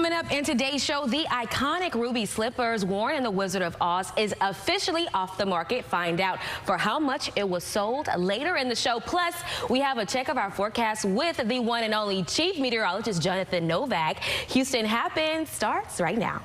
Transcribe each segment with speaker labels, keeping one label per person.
Speaker 1: Coming up in today's show, the iconic ruby slippers worn in The Wizard of Oz is officially off the market. Find out for how much it was sold later in the show. Plus, we have a check of our forecast with the one and only Chief Meteorologist Jonathan Novak. Houston Happens starts right now.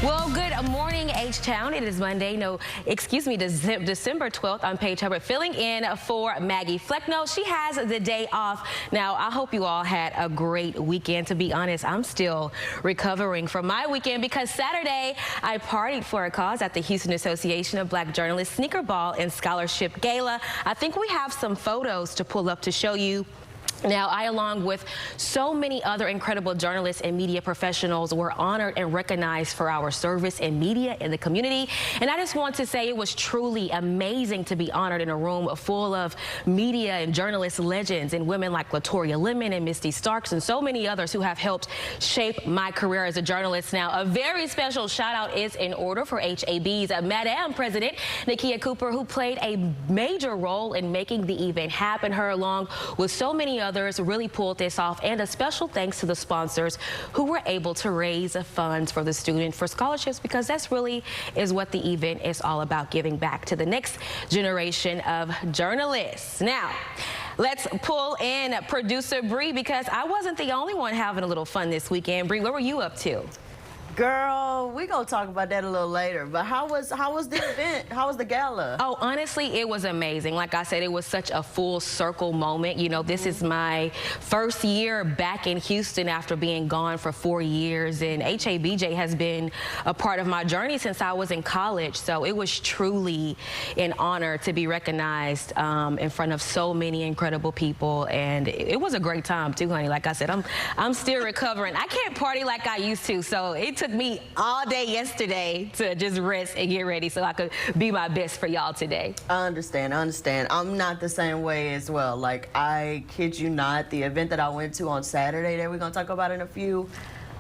Speaker 1: Well, good morning, H-Town. It is Monday, December 12th. I'm Paige Hubbard, filling in for Maggie Flecknoe. She has the day off. Now, I hope you all had a great weekend. To be honest, I'm still recovering from my weekend because Saturday I partied for a cause at the Houston Association of Black Journalists Sneaker Ball and Scholarship Gala. I think we have some photos to pull up to show you. Now, I, along with so many other incredible journalists and media professionals, were honored and recognized for our service in media in the community. And I just want to say it was truly amazing to be honored in a room full of media and journalist legends and women like Latoria Lemon and Misty Starks and so many others who have helped shape my career as a journalist. Now, a very special shout out is in order for HAB's Madam President Nakia Cooper, who played a major role in making the event happen. Her, along with so many others, really pulled this off, and a special thanks to the sponsors who were able to raise funds for the student for scholarships, because that's really is what the event is all about, giving back to the next generation of journalists. Now, let's pull in producer Bree, because I wasn't the only one having a little fun this weekend. Bree, what were you up to?
Speaker 2: Girl, we gonna talk about that a little later. But how was the event? How was the gala?
Speaker 1: Oh, honestly, it was amazing. Like I said, it was such a full circle moment. You know, this is my first year back in Houston after being gone for 4 years, and HABJ has been a part of my journey since I was in college. So it was truly an honor to be recognized in front of so many incredible people, and it was a great time too, honey. Like I said, I'm still recovering. I can't party like I used to, so it took me all day yesterday to just rest and get ready so I could be my best for y'all today.
Speaker 2: I understand. I'm not the same way as well. Like, I kid you not, the event that I went to on Saturday that we're going to talk about in a few,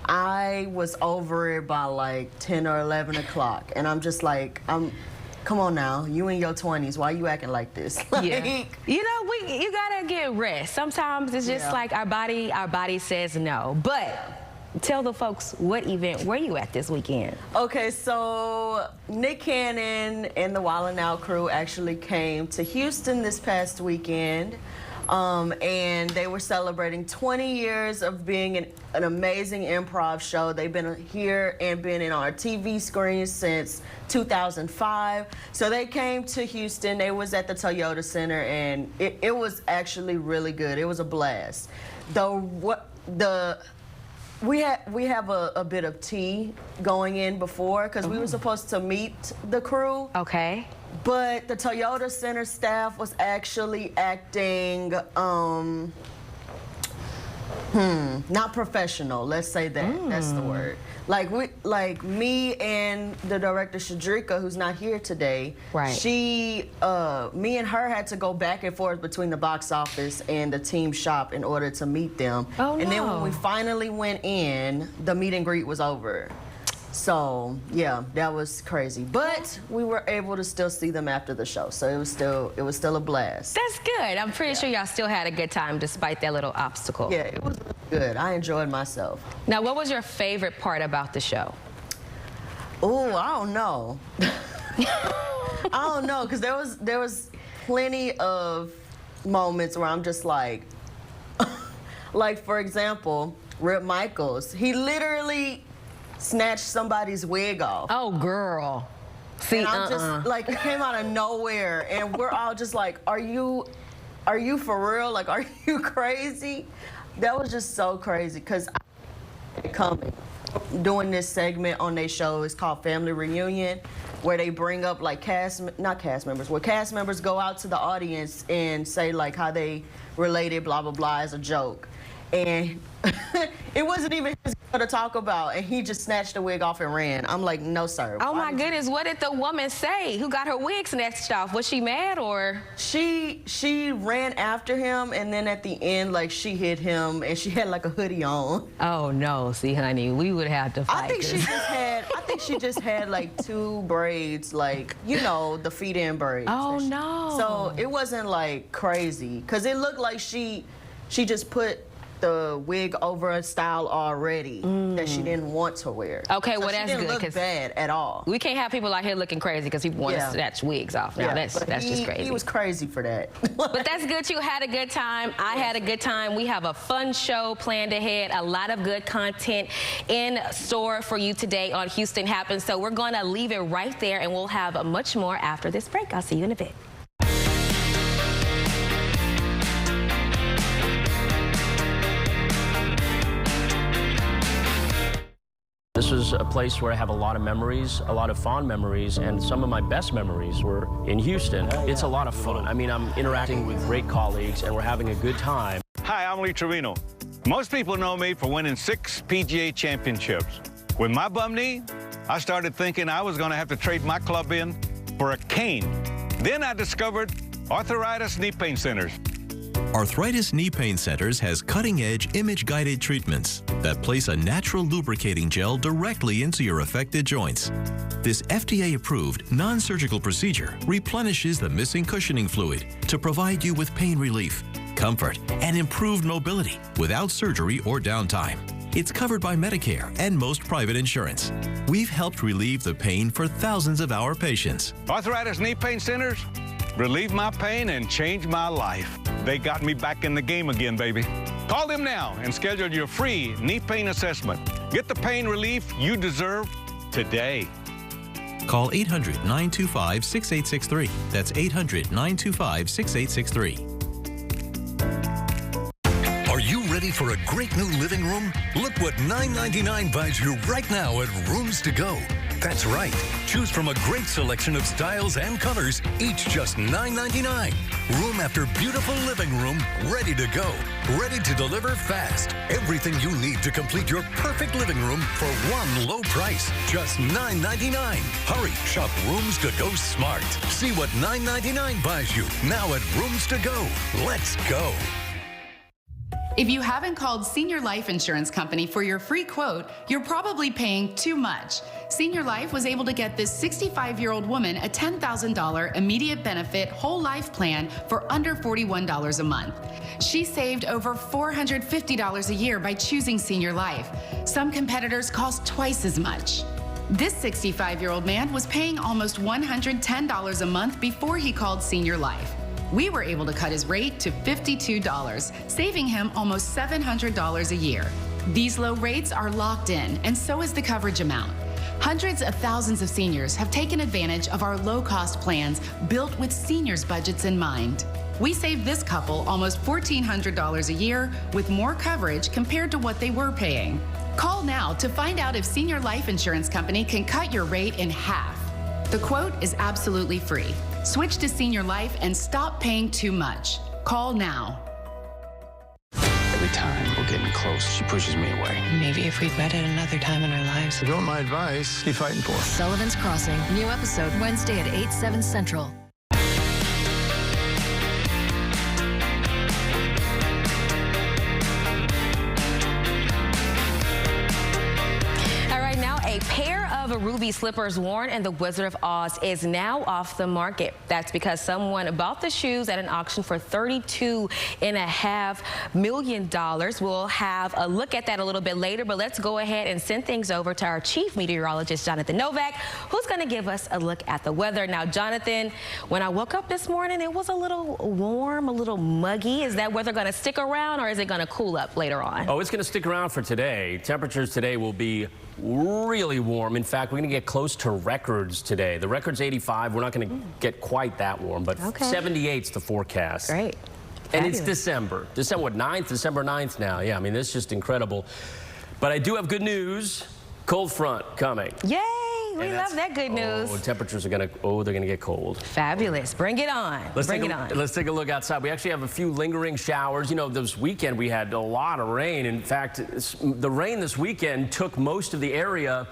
Speaker 2: I was over it by like 10 or 11 o'clock. And I'm just like, come on now, you in your 20s, why you acting like this?
Speaker 1: Yeah. You know, you gotta get rest. Sometimes it's just like our body says no. But tell the folks, what event were you at this weekend?
Speaker 2: Okay, so Nick Cannon and the Wild 'N Out crew actually came to Houston this past weekend, and they were celebrating 20 years of being an amazing improv show. They've been here and been in our TV screens since 2005. So they came to Houston. They was at the Toyota Center, and it was actually really good. It was a blast. We have a bit of tea going in before, because we were supposed to meet the crew.
Speaker 1: Okay.
Speaker 2: But the Toyota Center staff was actually acting, not professional. Let's say that. That's the word. Like me and the director Shadrika, who's not here today.
Speaker 1: Right.
Speaker 2: Me and her had to go back and forth between the box office and the team shop in order to meet them.
Speaker 1: Oh, no.
Speaker 2: And then when we finally went in, the meet and greet was over. So yeah, that was crazy. But we were able to still see them after the show, so it was still a blast.
Speaker 1: That's good. I'm pretty sure y'all still had a good time despite that little obstacle.
Speaker 2: Yeah, it was good. I enjoyed myself.
Speaker 1: Now, what was your favorite part about the show?
Speaker 2: Oh, I don't know. I don't know, because there was plenty of moments where I'm just like, like for example, Rip Michaels. He literally snatched somebody's wig off.
Speaker 1: Oh, girl. See,
Speaker 2: and I'm just like, it came out of nowhere, and we're all just like, are you for real? Like, are you crazy? That was just so crazy, because doing this segment on their show is called Family Reunion, where they bring up like not cast members, where cast members go out to the audience and say like how they related, blah, blah, blah, as a joke. and it wasn't even his girl to talk about, and he just snatched the wig off and ran. I'm like, no, sir.
Speaker 1: Oh my goodness, what did the woman say? Who got her wig snatched off? Was she mad or?
Speaker 2: She ran after him, and then at the end, like, she hit him, and she had like a hoodie on.
Speaker 1: Oh no, see, honey, we would have to fight.
Speaker 2: I think she just had like 2 braids, like, you know, the feed-in braids.
Speaker 1: Oh no.
Speaker 2: So it wasn't like crazy, because it looked like she just put the wig over a style already that she didn't want to wear.
Speaker 1: Okay,
Speaker 2: so
Speaker 1: well, that's good.
Speaker 2: She didn't look bad at all.
Speaker 1: We can't have people out here looking crazy because people want to snatch wigs off. Now, that's just crazy.
Speaker 2: He was crazy for that.
Speaker 1: But that's good. You had a good time. I had a good time. We have a fun show planned ahead. A lot of good content in store for you today on Houston Happens. So we're going to leave it right there, and we'll have much more after this break. I'll see you in a bit.
Speaker 3: This is a place where I have a lot of memories, a lot of fond memories, and some of my best memories were in Houston. It's a lot of fun. I mean, I'm interacting with great colleagues, and we're having a good time.
Speaker 4: Hi, I'm Lee Trevino. Most people know me for winning 6 PGA championships. With my bum knee, I started thinking I was going to have to trade my club in for a cane. Then I discovered Arthritis Knee Pain Centers.
Speaker 5: Arthritis Knee Pain Centers has cutting-edge image-guided treatments that place a natural lubricating gel directly into your affected joints. This FDA-approved, non-surgical procedure replenishes the missing cushioning fluid to provide you with pain relief, comfort, and improved mobility without surgery or downtime. It's covered by Medicare and most private insurance. We've helped relieve the pain for thousands of our patients.
Speaker 4: Arthritis Knee Pain Centers relieved my pain and changed my life. They got me back in the game again, baby. Call them now and schedule your free knee pain assessment. Get the pain relief you deserve today.
Speaker 5: Call 800-925-6863. That's 800-925-6863.
Speaker 6: Are you ready for a great new living room? Look what $9.99 buys you right now at Rooms to Go. That's right. Choose from a great selection of styles and colors, each just $9.99. Room after beautiful living room, ready to go. Ready to deliver fast. Everything you need to complete your perfect living room for one low price. Just $9.99. Hurry, shop Rooms to Go smart. See what $9.99 buys you now at Rooms to Go. Let's go.
Speaker 7: If you haven't called Senior Life Insurance Company for your free quote, you're probably paying too much. Senior Life was able to get this 65-year-old woman a $10,000 immediate benefit whole life plan for under $41 a month. She saved over $450 a year by choosing Senior Life. Some competitors cost twice as much. This 65-year-old man was paying almost $110 a month before he called Senior Life. We were able to cut his rate to $52, saving him almost $700 a year. These low rates are locked in, and so is the coverage amount. Hundreds of thousands of seniors have taken advantage of our low-cost plans built with seniors' budgets in mind. We saved this couple almost $1,400 a year with more coverage compared to what they were paying. Call now to find out if Senior Life Insurance Company can cut your rate in half. The quote is absolutely free. Switch to Senior Life and stop paying too much. Call now.
Speaker 8: Every time we're getting close, she pushes me away.
Speaker 9: Maybe if we'd met at another time in our lives.
Speaker 8: If you want my advice, keep fighting for it.
Speaker 10: Sullivan's Crossing. New episode Wednesday at 8, 7 Central.
Speaker 1: A pair of ruby slippers worn in The Wizard of Oz is now off the market. That's because someone bought the shoes at an auction for $32.5 million. We'll have a look at that a little bit later, but let's go ahead and send things over to our chief meteorologist, Jonathan Novak, who's going to give us a look at the weather. Now, Jonathan, when I woke up this morning, it was a little warm, a little muggy. Is that weather going to stick around, or is it going to cool up later on?
Speaker 3: Oh, it's going to stick around for today. Temperatures today will be really warm. In fact, we're going to get close to records today. The record's 85. We're not going to get quite that warm, but 78's the forecast.
Speaker 1: Great.
Speaker 3: And it's December. December, what, 9th? December 9th now. Yeah, I mean, this is just incredible. But I do have good news. Cold front coming.
Speaker 1: Yay! We love that good news.
Speaker 3: Oh, temperatures are they're gonna get cold.
Speaker 1: Fabulous. Bring it on.
Speaker 3: Let's take a look outside. We actually have a few lingering showers. You know, this weekend we had a lot of rain. In fact, the rain this weekend took most of the area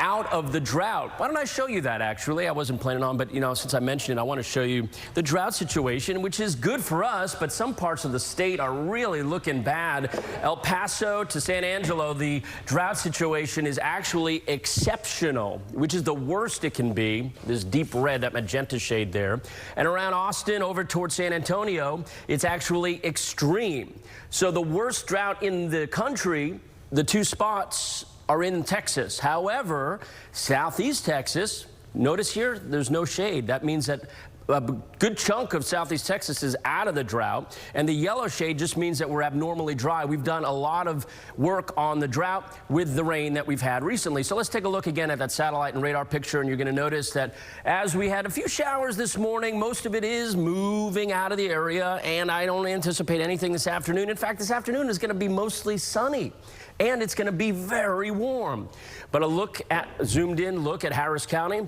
Speaker 3: out of the drought. Why don't I show you that, actually? I wasn't planning on, but, you know, since I mentioned it, I want to show you the drought situation, which is good for us, but some parts of the state are really looking bad. El Paso to San Angelo, the drought situation is actually exceptional, which is the worst it can be. This deep red, that magenta shade there. And around Austin, over towards San Antonio, it's actually extreme. So the worst drought in the country, the two spots are in Texas. However, southeast Texas, notice here, there's no shade. That means that a good chunk of southeast Texas is out of the drought, and the yellow shade just means that we're abnormally dry. We've done a lot of work on the drought with the rain that we've had recently. So let's take a look again at that satellite and radar picture, and you're going to notice that as we had a few showers this morning, most of it is moving out of the area, and I don't anticipate anything this afternoon. In fact, this afternoon is going to be mostly sunny, and it's going to be very warm. But a zoomed in look at Harris County.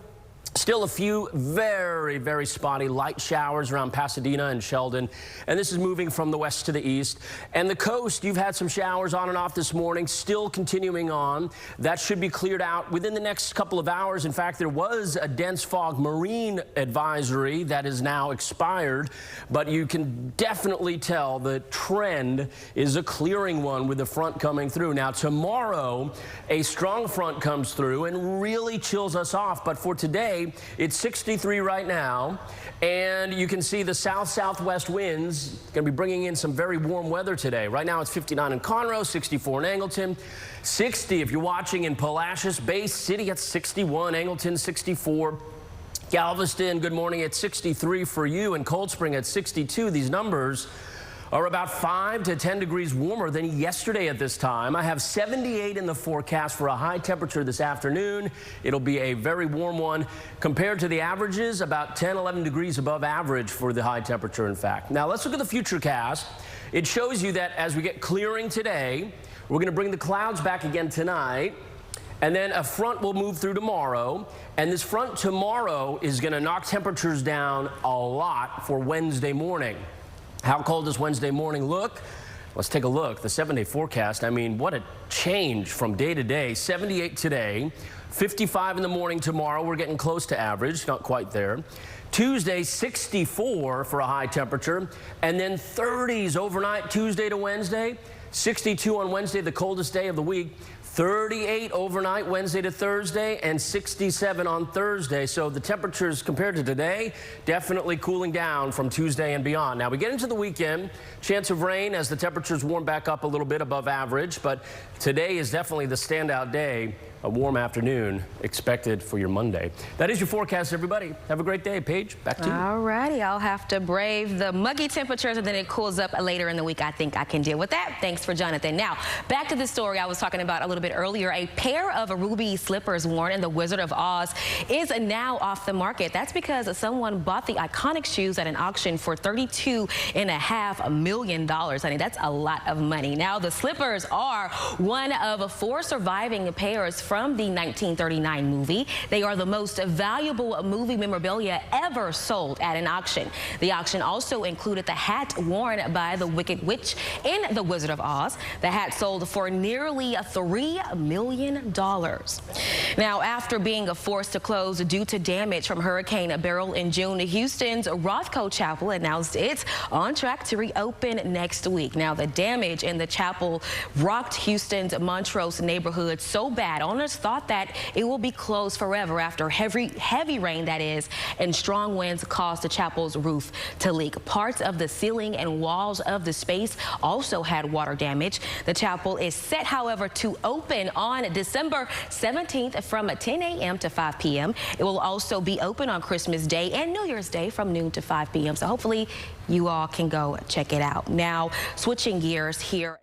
Speaker 3: Still a few very, very spotty light showers around Pasadena and Sheldon. And this is moving from the west to the east. And the coast, you've had some showers on and off this morning, still continuing on. That should be cleared out within the next couple of hours. In fact, there was a dense fog marine advisory that is now expired. But you can definitely tell the trend is a clearing one with the front coming through. Now, tomorrow, a strong front comes through and really chills us off. But for today, it's 63 right now, and you can see the south-southwest winds going to be bringing in some very warm weather today. Right now it's 59 in Conroe, 64 in Angleton, 60 if you're watching in Palacios, Bay City at 61, Angleton 64. Galveston, good morning, at 63 for you, and Cold Spring at 62. These numbers are about 5 to 10 degrees warmer than yesterday at this time. I have 78 in the forecast for a high temperature this afternoon. It'll be a very warm one compared to the averages, about 10, 11 degrees above average for the high temperature, in fact. Now let's look at the futurecast. It shows you that as we get clearing today, we're going to bring the clouds back again tonight. And then a front will move through tomorrow. And this front tomorrow is going to knock temperatures down a lot for Wednesday morning. How cold does Wednesday morning look? Let's take a look. The 7-day forecast, I mean, what a change from day to day. 78 today, 55 in the morning tomorrow. We're getting close to average, not quite there. Tuesday, 64 for a high temperature, and then 30s overnight Tuesday to Wednesday. 62 on Wednesday, the coldest day of the week. 38 overnight Wednesday to Thursday, and 67 on Thursday. So the temperatures compared to today definitely cooling down from Tuesday and beyond. Now we get into the weekend, chance of rain as the temperatures warm back up a little bit above average, but today is definitely the standout day. A warm afternoon expected for your Monday. That is your forecast, everybody. Have a great day. Paige, back to you.
Speaker 1: All righty. I'll have to brave the muggy temperatures, and then it cools up later in the week. I think I can deal with that. Thanks for Jonathan. Now, back to the story I was talking about a little bit earlier. A pair of ruby slippers worn in The Wizard of Oz is now off the market. That's because someone bought the iconic shoes at an auction for $32.5 million. I mean, that's a lot of money. Now, the slippers are one of 4 surviving pairs from the 1939 movie. They are the most valuable movie memorabilia ever sold at an auction. The auction also included the hat worn by the Wicked Witch in The Wizard of Oz. The hat sold for nearly $3 million. Now, after being forced to close due to damage from Hurricane Beryl in June, Houston's Rothko Chapel announced it's on track to reopen next week. Now, the damage in the chapel rocked Houston's Montrose neighborhood so bad, owners thought that it will be closed forever after heavy rain, that is, and strong winds caused the chapel's roof to leak. Parts of the ceiling and walls of the space also had water damage. The chapel is set, however, to open on December 17th from 10 a.m. to 5 p.m. It will also be open on Christmas Day and New Year's Day from noon to 5 p.m. So hopefully you all can go check it out. Now, switching gears here.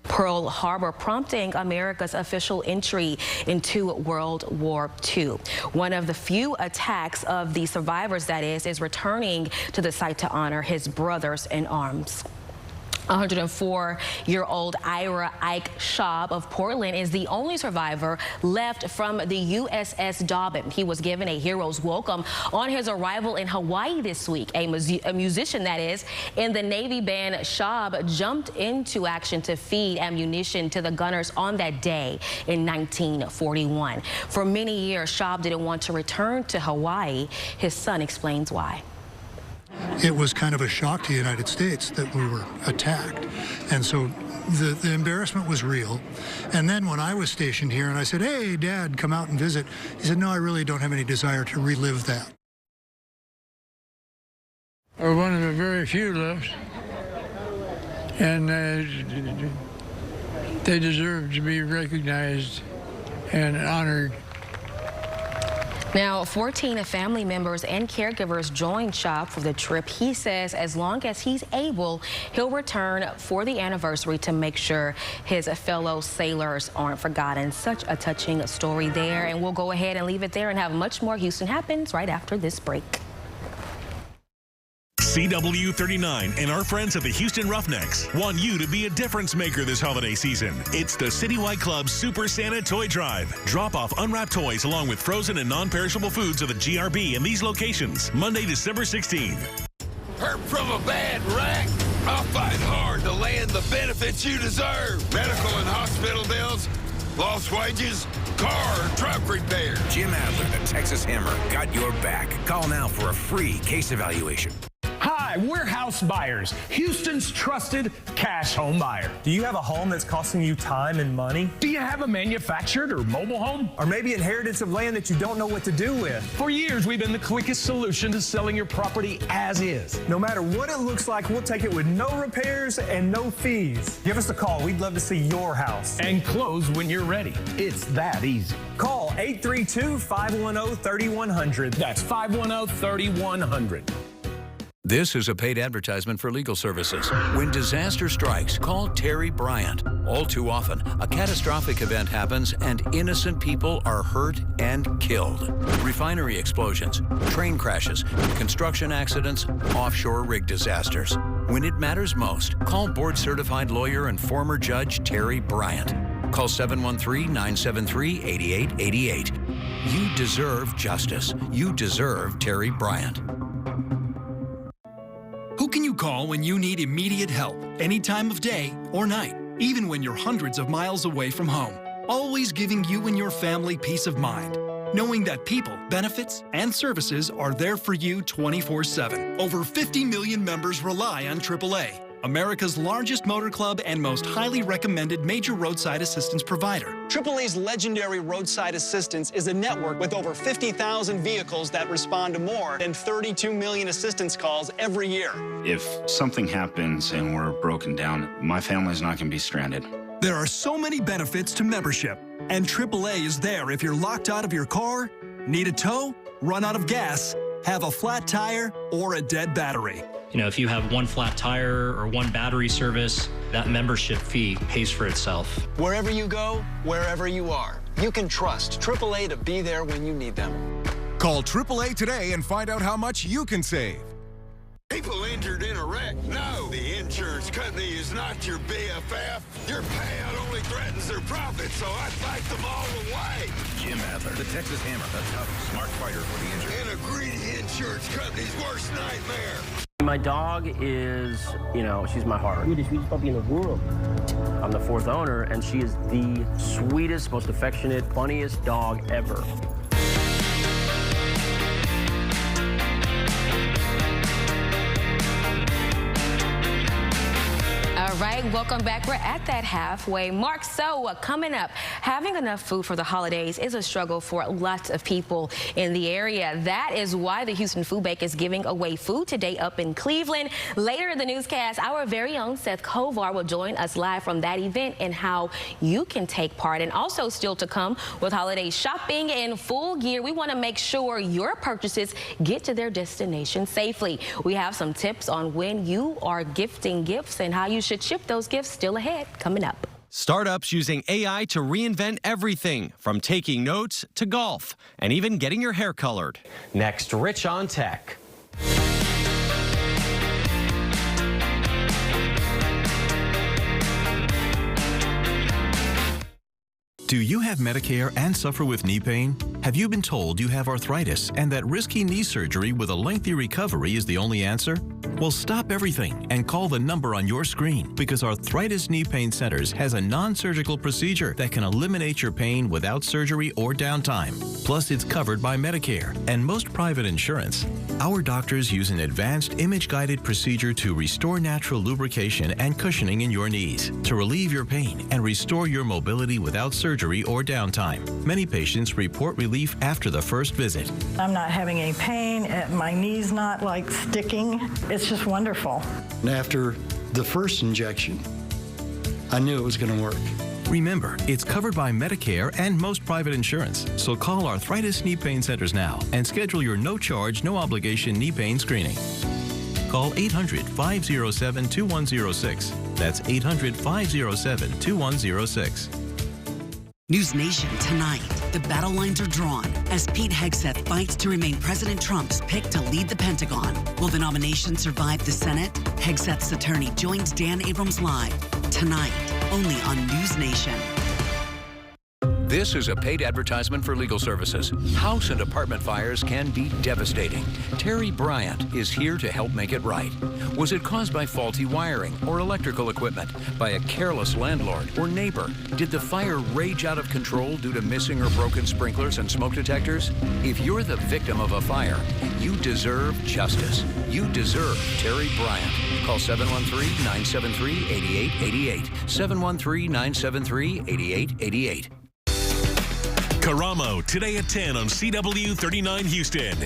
Speaker 1: Pearl Harbor prompting America's official entry into World War II. One of the few attacks of the survivors, that is returning to the site to honor his brothers in arms. 104-year-old Ira Ike Schaub of Portland is the only survivor left from the USS Dobbin. He was given a hero's welcome on his arrival in Hawaii this week. A musician, that is, in the Navy band. Schaub jumped into action to feed ammunition to the gunners on that day in 1941. For many years, Schaub didn't want to return to Hawaii. His son explains why.
Speaker 11: It was kind of a shock to the United States that we were attacked. And so the embarrassment was real. And then when I was stationed here and I said, hey, Dad, come out and visit, he said, no, I really don't have any desire to relive that.
Speaker 12: We're one of the very few left. And they deserve to be recognized and honored.
Speaker 1: Now, 14 family members and caregivers joined Schaub for the trip. He says as long as he's able, he'll return for the anniversary to make sure his fellow sailors aren't forgotten. Such a touching story there. And we'll go ahead and leave it there and have much more Houston Happens right after this break.
Speaker 13: CW39 and our friends at the Houston Roughnecks want you to be a difference maker this holiday season. It's the Citywide Club Super Santa Toy Drive. Drop off unwrapped toys along with frozen and non-perishable foods at the GRB in these locations, Monday, December 16th.
Speaker 14: Hurt from a bad wreck? I'll fight hard to land the benefits you deserve. Medical and hospital bills, lost wages, car or truck repair.
Speaker 15: Jim Adler, the Texas Hammer, got your back. Call now for a free case evaluation.
Speaker 16: Hi, we're House Buyers, Houston's trusted cash home buyer.
Speaker 17: Do you have a home that's costing you time and money?
Speaker 16: Do you have a manufactured or mobile home?
Speaker 17: Or maybe inheritance of land that you don't know what to do with?
Speaker 16: For years, we've been the quickest solution to selling your property as is.
Speaker 17: No matter what it looks like, we'll take it with no repairs and no fees. Give us a call. We'd love to see your house.
Speaker 16: And close when you're ready. It's that easy.
Speaker 17: Call 832-510-3100.
Speaker 16: That's 510-3100.
Speaker 6: This is a paid advertisement for legal services. When disaster strikes, call Terry Bryant. All too often, a catastrophic event happens and innocent people are hurt and killed. Refinery explosions, train crashes, construction accidents, offshore rig disasters. When it matters most, call board-certified lawyer and former judge Terry Bryant. Call 713-973-8888. You deserve justice. You deserve Terry Bryant.
Speaker 18: Who can you call when you need immediate help, any time of day or night, even when you're hundreds of miles away from home? Always giving you and your family peace of mind, knowing that people, benefits, and services are there for you 24/7. Over 50 million members rely on AAA, America's largest motor club and most highly recommended major roadside assistance provider.
Speaker 19: AAA's legendary roadside assistance is a network with over 50,000 vehicles that respond to more than 32 million assistance calls every year.
Speaker 8: If something happens and we're broken down, my family's not going to be stranded.
Speaker 18: There are so many benefits to membership, and AAA is there if you're locked out of your car, need a tow, run out of gas, have a flat tire, or a dead battery.
Speaker 20: You know, if you have one flat tire or one battery service, that membership fee pays for itself.
Speaker 19: Wherever you go, wherever you are, you can trust AAA to be there when you need them.
Speaker 21: Call AAA today and find out how much you can save.
Speaker 14: People injured in a wreck? No, the insurance company is not your BFF. Your payout only threatens their profits, so I fight them all away.
Speaker 15: Jim Adler, the Texas Hammer, a tough, smart fighter for the injured.
Speaker 14: And a greedy insurance company's worst nightmare.
Speaker 3: My dog is, she's my heart. You're the sweetest puppy in the world. I'm the fourth owner, and she is the sweetest, most affectionate, funniest dog ever.
Speaker 1: All right, welcome back. We're at that halfway mark. So coming up, having enough food for the holidays is a struggle for lots of people in the area. That is why the Houston Food Bank is giving away food today up in Cleveland. Later in the newscast, our very own Seth Kovar will join us live from that event and how you can take part. And also still to come with holiday shopping in full gear, we want to make sure your purchases get to their destination safely. We have some tips on when you are gifting gifts and how you should ship those gifts still ahead coming up.
Speaker 22: Startups using AI to reinvent everything from taking notes to golf and even getting your hair colored. Next, Rich on Tech.
Speaker 5: Do you have Medicare and suffer with knee pain? Have you been told you have arthritis and that risky knee surgery with a lengthy recovery is the only answer? Well, stop everything and call the number on your screen, because Arthritis Knee Pain Centers has a non-surgical procedure that can eliminate your pain without surgery or downtime. Plus, it's covered by Medicare and most private insurance. Our doctors use an advanced image-guided procedure to restore natural lubrication and cushioning in your knees, to relieve your pain and restore your mobility without surgery or downtime. Many patients report relief after the first visit.
Speaker 2: I'm not having any pain. My knee's not like sticking. It's just wonderful.
Speaker 4: And after the first injection, I knew it was going to work.
Speaker 5: Remember, it's covered by Medicare and most private insurance. So call Arthritis Knee Pain Centers now and schedule your no-charge, no-obligation knee pain screening. Call 800-507-2106. That's 800-507-2106.
Speaker 23: News Nation tonight. The battle lines are drawn as Pete Hegseth fights to remain President Trump's pick to lead the Pentagon. Will the nomination survive the Senate? Hegseth's attorney joins Dan Abrams live tonight, only on News Nation.
Speaker 24: This is a paid advertisement for legal services. House and apartment fires can be devastating. Terry Bryant is here to help make it right. Was it caused by faulty wiring or electrical equipment, by a careless landlord or neighbor? Did the fire rage out of control due to missing or broken sprinklers and smoke detectors? If you're the victim of a fire, you deserve justice. You deserve Terry Bryant. Call 713-973-8888. 713-973-8888.
Speaker 13: Karamo, today at 10 on CW 39 Houston.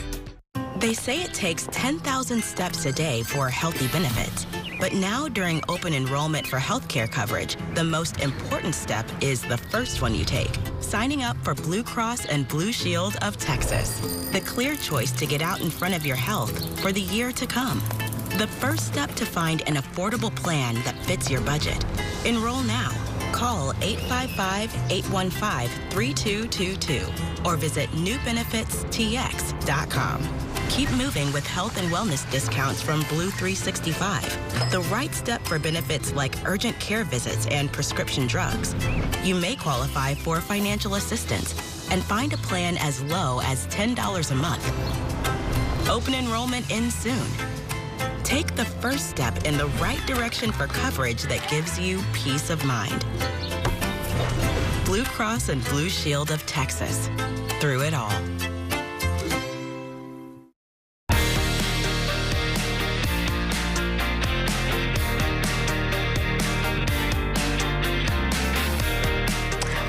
Speaker 25: They say it takes 10,000 steps a day for healthy benefits. But now during open enrollment for healthcare coverage, the most important step is the first one you take, signing up for Blue Cross and Blue Shield of Texas. The clear choice to get out in front of your health for the year to come. The first step to find an affordable plan that fits your budget. Enroll now. Call 855-815-3222 or visit newbenefitstx.com. Keep moving with health and wellness discounts from Blue 365. The right step for benefits like urgent care visits and prescription drugs. You may qualify for financial assistance and find a plan as low as $10 a month. Open enrollment ends soon. Take the first step in the right direction for coverage that gives you peace of mind. Blue Cross and Blue Shield of Texas. Through it all.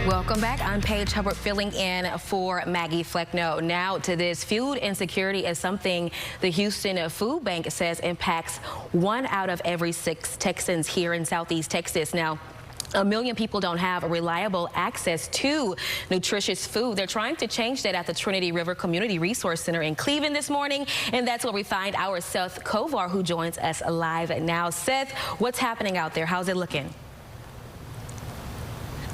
Speaker 1: Welcome back. I'm Paige Hubbard filling in for Maggie Flecknoe. Now to this, food insecurity is something the Houston Food Bank says impacts 1 out of every 6 Texans here in Southeast Texas. Now, 1 million people don't have reliable access to nutritious food. They're trying to change that at the Trinity River Community Resource Center in Cleveland this morning, and that's where we find our Seth Kovar, who joins us live now. Seth, what's happening out there? How's it looking?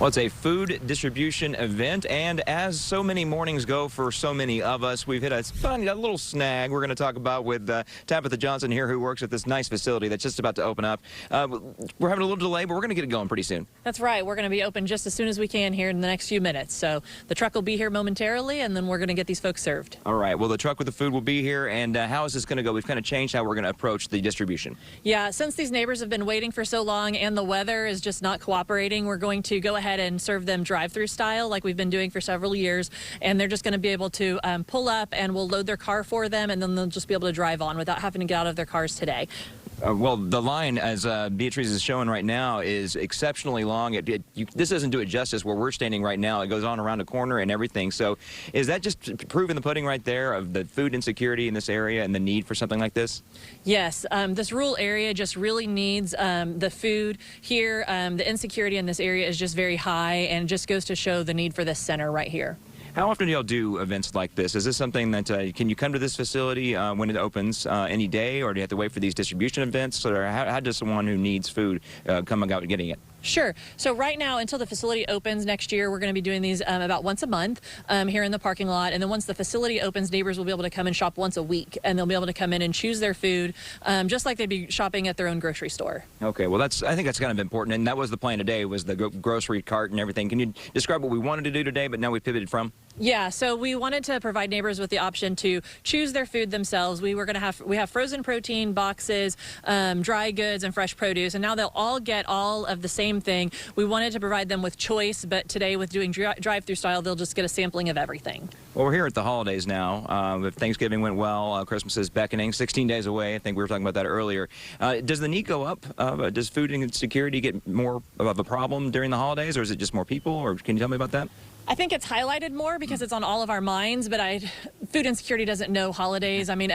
Speaker 26: Well, it's a food distribution event, and as so many mornings go for so many of us, we've hit a little snag we're going to talk about with Tabitha Johnson here, who works at this nice facility that's just about to open up. We're having a little delay, but we're going to get it going pretty soon.
Speaker 27: That's right. We're going to be open just as soon as we can here in the next few minutes. So the truck will be here momentarily, and then we're going to get these folks served.
Speaker 26: All right. Well, the truck with the food will be here, and how is this going to go? We've kind of changed how we're going to approach the distribution.
Speaker 27: Yeah, since these neighbors have been waiting for so long and the weather is just not cooperating, we're going to go ahead and serve them drive-through style like we've been doing for several years, and they're just going to be able to pull up, and we'll load their car for them, and then they'll just be able to drive on without having to get out of their cars today.
Speaker 26: Well, the line, as Beatrice is showing right now, is exceptionally long. This doesn't do it justice where we're standing right now. It goes on around a corner and everything. So is that just proving the pudding right there of the food insecurity in this area and the need for something like this?
Speaker 27: Yes. This rural area just really needs the food here. The insecurity in this area is just very high, and it just goes to show the need for this center right here.
Speaker 26: How often do y'all do events like this? Is this something that, can you come to this facility when it opens any day, or do you have to wait for these distribution events? Or how does someone who needs food come about getting it?
Speaker 27: Sure. So right now, until the facility opens next year, we're going to be doing these about once a month here in the parking lot. And then once the facility opens, neighbors will be able to come and shop once a week. And they'll be able to come in and choose their food just like they'd be shopping at their own grocery store.
Speaker 26: Okay, well, I think that's kind of important. And that was the plan today, was the grocery cart and everything. Can you describe what we wanted to do today, but now we pivoted from?
Speaker 27: Yeah, so we wanted to provide neighbors with the option to choose their food themselves. We have frozen protein boxes, dry goods, and fresh produce, and now they'll all get all of the same thing. We wanted to provide them with choice, but today with doing drive-through style, they'll just get a sampling of everything.
Speaker 26: Well, we're here at the holidays now. If Thanksgiving went well, Christmas is beckoning, 16 days away. I think we were talking about that earlier. Does the need go up? Does food insecurity get more of a problem during the holidays, or is it just more people, or can you tell me about that?
Speaker 27: I think it's highlighted more because it's on all of our minds, but food insecurity doesn't know holidays. I mean,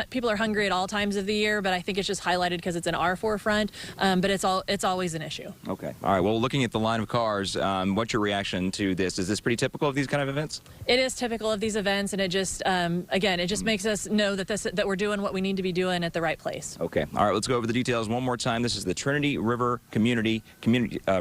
Speaker 27: people are hungry at all times of the year, but I think it's just highlighted because it's in our forefront, but it's always an issue.
Speaker 26: Okay. All right. Well, looking at the line of cars, what's your reaction to this? Is this pretty typical of these kind of events?
Speaker 27: It is typical of these events, and it just, again, it just makes us know that we're doing what we need to be doing at the right place.
Speaker 26: Okay. All right. Let's go over the details one more time. This is the Trinity River Community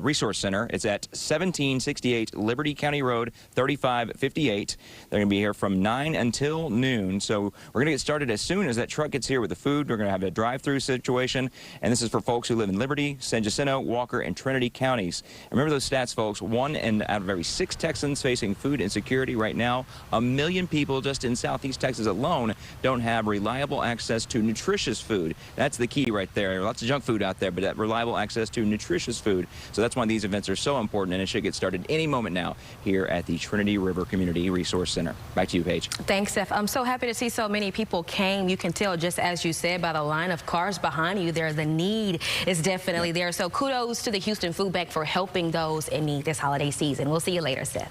Speaker 26: Resource Center. It's at 1768 Liberty County Road, 3558. They're going to be here from 9 until noon. So we're going to get started as soon as that truck gets here with the food. We're going to have a drive-through situation. And this is for folks who live in Liberty, San Jacinto, Walker, and Trinity counties. And remember those stats, folks. 1 out of every 6 Texans facing food insecurity right now. 1 million people just in Southeast Texas alone don't have reliable access to nutritious food. That's the key right there. Lots of junk food out there, but that reliable access to nutritious food. So that's why these events are so important, and it should get started any moment now here at the Trinity River Community Resource Center. Back to you, Paige.
Speaker 1: Thanks, Steph. I'm so happy to see so many people came. You can tell, just as you said, by the line of cars behind you there, the need is definitely there. So kudos to the Houston Food Bank for helping those in need this holiday season. We'll see you later, Steph.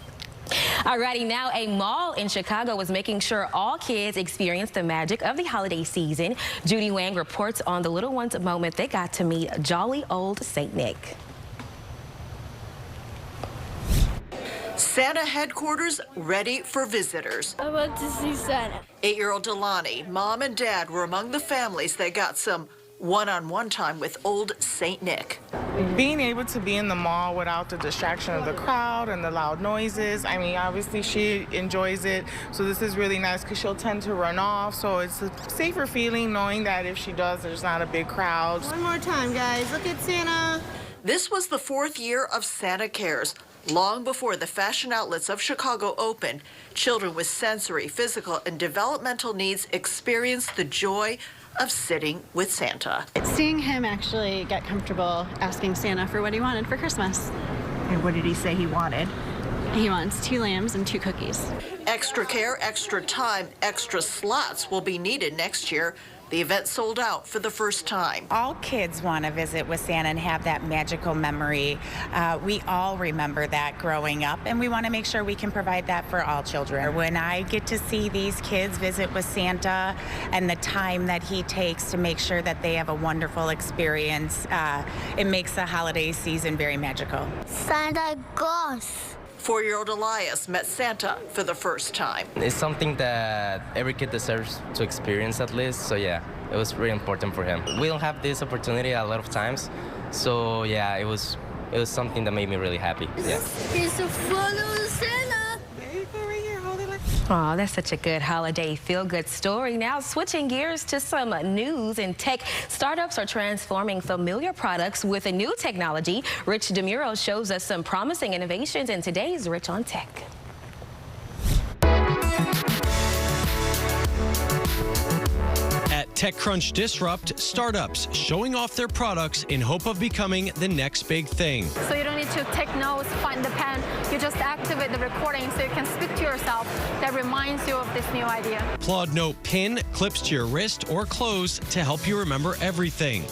Speaker 1: Alrighty, now a mall in Chicago is making sure all kids experience the magic of the holiday season. Judy Wang reports on the little ones' moment they got to meet jolly old St. Nick.
Speaker 7: Santa headquarters ready for visitors.
Speaker 9: I want to see Santa.
Speaker 7: 8-year-old Delani, mom and dad were among the families that got some one-on-one time with old St. Nick.
Speaker 10: Being able to be in the mall without the distraction of the crowd and the loud noises, I mean, obviously she enjoys it, so this is really nice because she'll tend to run off, so it's a safer feeling knowing that if she does, there's not a big crowd.
Speaker 9: One more time, guys. Look at Santa.
Speaker 7: This was the 4th year of Santa Cares. Long before the fashion outlets of Chicago opened, children with sensory, physical, and developmental needs experienced the joy of sitting with Santa.
Speaker 11: Seeing him actually get comfortable asking Santa for what he wanted for Christmas.
Speaker 7: And what did he say he wanted?
Speaker 11: He wants 2 lambs and 2 cookies.
Speaker 7: Extra care, extra time, extra slots will be needed next year. The event sold out for the first time.
Speaker 12: All kids want to visit with Santa and have that magical memory. We all remember that growing up, and we want to make sure we can provide that for all children. When I get to see these kids visit with Santa and the time that he takes to make sure that they have a wonderful experience, it makes the holiday season very magical.
Speaker 9: Santa Claus.
Speaker 7: 4-year-old Elias met Santa for the first time.
Speaker 16: It's something that every kid deserves to experience at least, so yeah, it was really important for him. We don't have this opportunity a lot of times, so yeah, it was something that made me really happy. Yeah.
Speaker 9: Here's a photo of Santa.
Speaker 11: There you go, right here, hold it like.
Speaker 1: Oh, that's such a good holiday feel-good story. Now switching gears to some news in tech. Startups are transforming familiar products with a new technology. Rich DeMuro shows us some promising innovations in today's Rich on Tech.
Speaker 22: At TechCrunch Disrupt, startups showing off their products in hope of becoming the next big thing.
Speaker 11: So you don't need to take notes, find the pen. You just activate the recording so you can speak to yourself. That reminds you of this new idea.
Speaker 22: Claude Note Pin clips to your wrist or clothes to help you remember everything.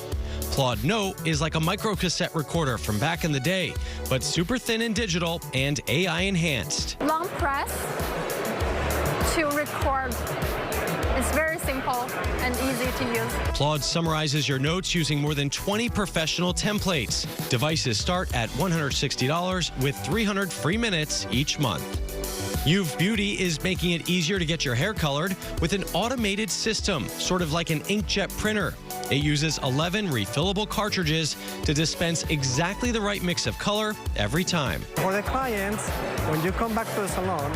Speaker 22: Claude Note is like a microcassette recorder from back in the day, but super thin and digital and AI enhanced.
Speaker 11: Long press to record. It's very simple and easy to use.
Speaker 22: Claude summarizes your notes using more than 20 professional templates. Devices start at $160 with 300 free minutes each month. Uve Beauty is making it easier to get your hair colored with an automated system, sort of like an inkjet printer. It uses 11 refillable cartridges to dispense exactly the right mix of color every time.
Speaker 6: For the clients, when you come back to the salon,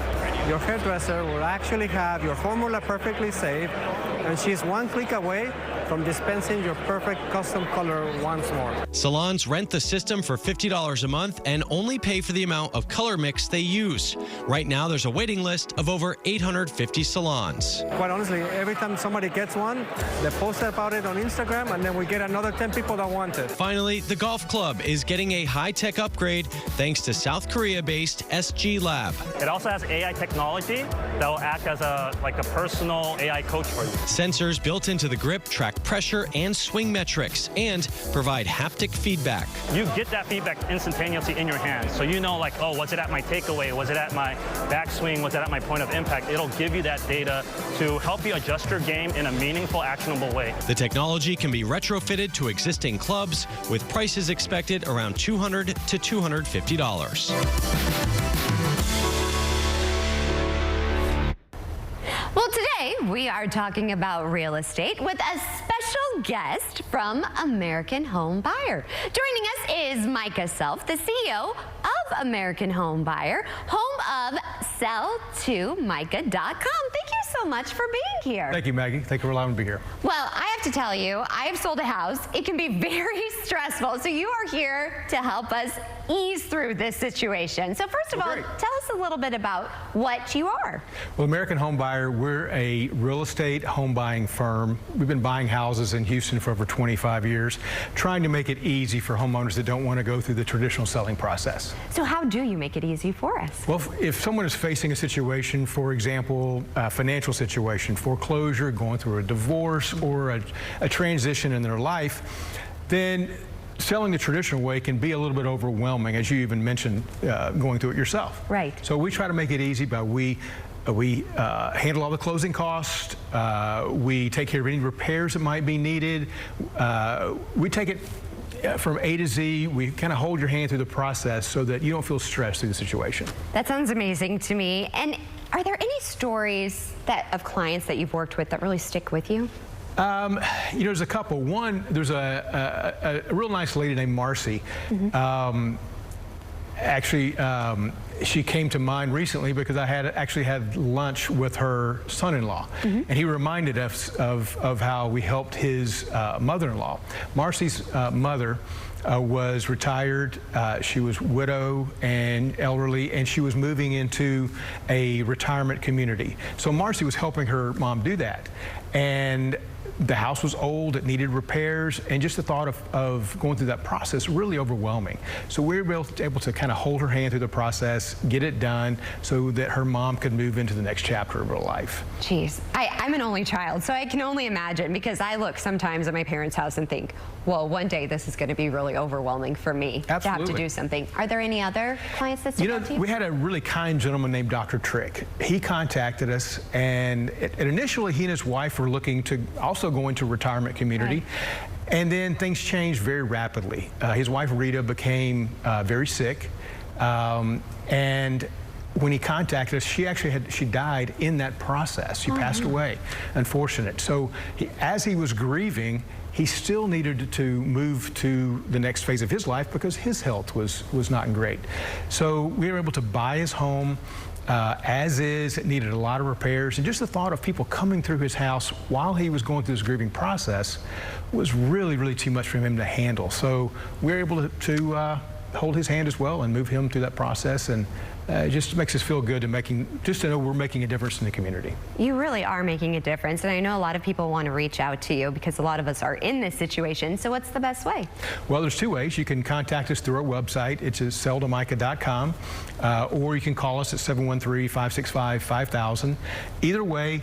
Speaker 6: your hairdresser will actually have your formula perfectly safe, and she's one click away from dispensing your perfect custom color once more.
Speaker 22: Salons rent the system for $50 a month and only pay for the amount of color mix they use. Right now, there's a waiting list of over 850 salons.
Speaker 6: Quite honestly, every time somebody gets one, they post about it on Instagram, and then we get another 10 people that want it.
Speaker 22: Finally, the golf club is getting a high-tech upgrade thanks to South Korea-based SG Lab.
Speaker 8: It also has AI technology that will act as a personal AI coach for you.
Speaker 22: Sensors built into the grip track pressure and swing metrics and provide haptic feedback.
Speaker 8: You get that feedback instantaneously in your hands. So you know, like, oh, was it at my takeaway? Was it at my backswing? Was it at my point of impact? It'll give you that data to help you adjust your game in a meaningful, actionable way.
Speaker 22: The technology can be retrofitted to existing clubs with prices expected around $200 to $250.
Speaker 17: Well, today we are talking about real estate with a special guest from American Home Buyer. Joining us is Micah Self, the CEO of American Home Buyer, home of sell2micah.com. Thank you so much for being here.
Speaker 18: Thank you, Maggie. Thank you for allowing me to be here.
Speaker 17: Well, I have to tell you, I have sold a house. It can be very stressful. So you are here to help us ease through this situation. So first of all, tell us a little bit about what you are.
Speaker 18: Well, American Home Buyer, we're a real estate home buying firm. We've been buying houses in Houston for over 25 years, trying to make it easy for homeowners that don't want to go through the traditional selling process.
Speaker 17: So how do you make it easy for us?
Speaker 18: Well, if someone is facing a situation, for example, a financial situation, foreclosure, going through a divorce, or a transition in their life, then selling the traditional way can be a little bit overwhelming, as you even mentioned, going through it yourself.
Speaker 17: Right.
Speaker 18: So we try to make it easy by we handle all the closing costs. We take care of any repairs that might be needed. We take it from A to Z. We kind of hold your hand through the process so that you don't feel stressed through the situation.
Speaker 17: That sounds amazing to me. And are there any stories of clients that you've worked with that really stick with you?
Speaker 18: There's a couple. One, there's a real nice lady named Marcy. She came to mind recently because I actually had lunch with her son-in-law, and he reminded us of how we helped his mother-in-law. Marcy's mother was retired. She was widow and elderly, and she was moving into a retirement community. So Marcy was helping her mom do that. And the house was old, it needed repairs, and just the thought of going through that process really overwhelming. So we were able to kind of hold her hand through the process, get it done, so that her mom could move into the next chapter of her life.
Speaker 17: Jeez, I'm an only child, so I can only imagine, because I look sometimes at my parents' house and think, well, one day this is going to be really overwhelming for me to have to do something. Are there any other clients that stick out to you?
Speaker 18: We had a really kind gentleman named Dr. Trick. He contacted us, and initially he and his wife were looking to also go into a retirement community. Right. And then things changed very rapidly. His wife Rita became very sick, and when he contacted us, she died in that process. She passed away, unfortunate. So as he was grieving, he still needed to move to the next phase of his life because his health was not great. So we were able to buy his home as is. It needed a lot of repairs, and just the thought of people coming through his house while he was going through his grieving process was really, really too much for him to handle. So we were able to hold his hand as well and move him through that process, and it just makes us feel good to know we're making a difference in the community.
Speaker 17: You really are making a difference, and I know a lot of people want to reach out to you because a lot of us are in this situation. So what's the best way?
Speaker 18: Well, there's two ways. You can contact us through our website. It's sell2micah.com, or you can call us at 713-565-5000. Either way,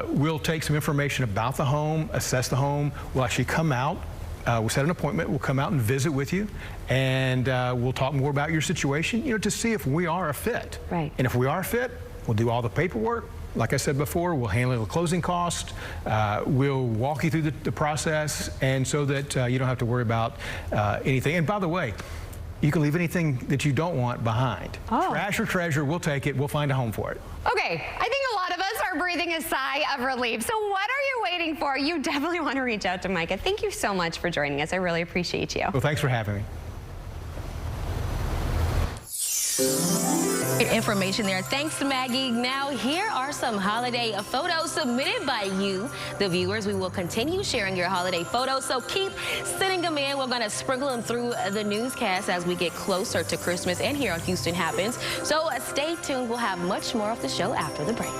Speaker 18: we'll take some information about the home, assess the home. We'll actually come out. We'll set an appointment. We'll come out and visit with you, and we'll talk more about your situation, to see if we are a fit.
Speaker 17: Right.
Speaker 18: And if we are a fit, we'll do all the paperwork. Like I said before, we'll handle the closing cost. We'll walk you through the process, and so that you don't have to worry about anything. And by the way, you can leave anything that you don't want behind. Trash or treasure, we'll take it. We'll find a home for it.
Speaker 17: Okay, I think a lot of us are breathing a sigh of relief. So what are you waiting for? You definitely want to reach out to Micah. Thank you so much for joining us. I really appreciate you.
Speaker 18: Well, thanks for having me.
Speaker 1: Great information there. Thanks, Maggie. Now, here are some holiday photos submitted by you, the viewers. We will continue sharing your holiday photos, so keep sending them in. We're going to sprinkle them through the newscast as we get closer to Christmas and here on Houston Happens. So stay tuned. We'll have much more of the show after the break.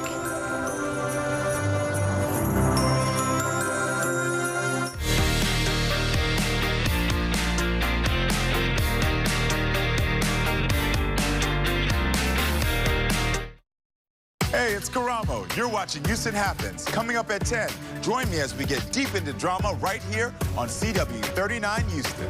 Speaker 2: Hey, it's Karamo. You're watching Houston Happens. Coming up at 10, join me as we get deep into drama right here on CW39 Houston.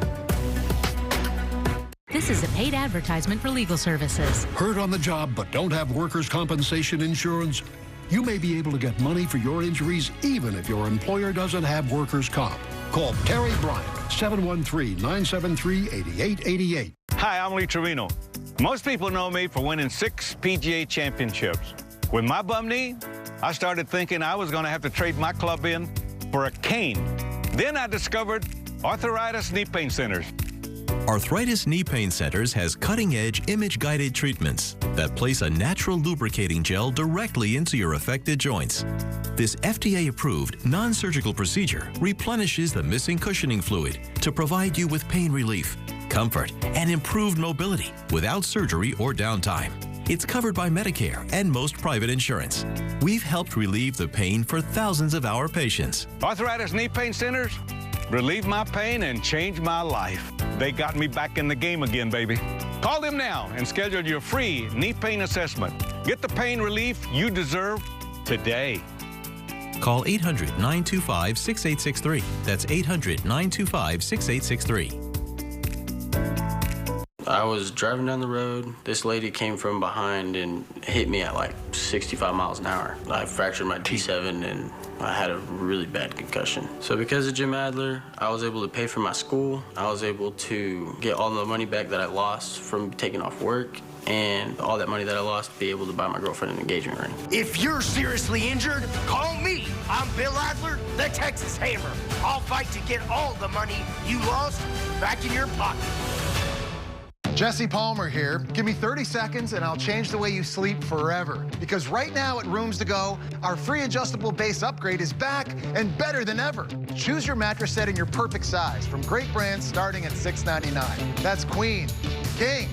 Speaker 3: This is a paid advertisement for legal services.
Speaker 14: Hurt on the job but don't have workers' compensation insurance? You may be able to get money for your injuries even if your employer doesn't have workers' comp. Call Terry Bryant, 713-973-8888.
Speaker 15: Hi, I'm Lee Trevino. Most people know me for winning 6 PGA championships. With my bum knee, I started thinking I was going to have to trade my club in for a cane. Then I discovered Arthritis Knee Pain Centers.
Speaker 5: Arthritis Knee Pain Centers has cutting-edge image-guided treatments that place a natural lubricating gel directly into your affected joints. This FDA-approved, non-surgical procedure replenishes the missing cushioning fluid to provide you with pain relief, comfort, and improved mobility without surgery or downtime. It's covered by Medicare and most private insurance. We've helped relieve the pain for thousands of our patients.
Speaker 15: Arthritis Knee Pain Centers relieve my pain and change my life. They got me back in the game again, baby. Call them now and schedule your free knee pain assessment. Get the pain relief you deserve today.
Speaker 5: Call 800-925-6863. That's 800-925-6863.
Speaker 19: I was driving down the road. This lady came from behind and hit me at like 65 miles an hour. I fractured my T7 and I had a really bad concussion. So because of Jim Adler, I was able to pay for my school. I was able to get all the money back that I lost from taking off work, and all that money that I lost to be able to buy my girlfriend an engagement ring.
Speaker 20: If you're seriously injured, call me. I'm Bill Adler, the Texas Hammer. I'll fight to get all the money you lost back in your pocket.
Speaker 21: Jesse Palmer here. Give me 30 seconds and I'll change the way you sleep forever. Because right now at Rooms To Go, our free adjustable base upgrade is back and better than ever. Choose your mattress set in your perfect size from great brands starting at $6.99. That's queen, king,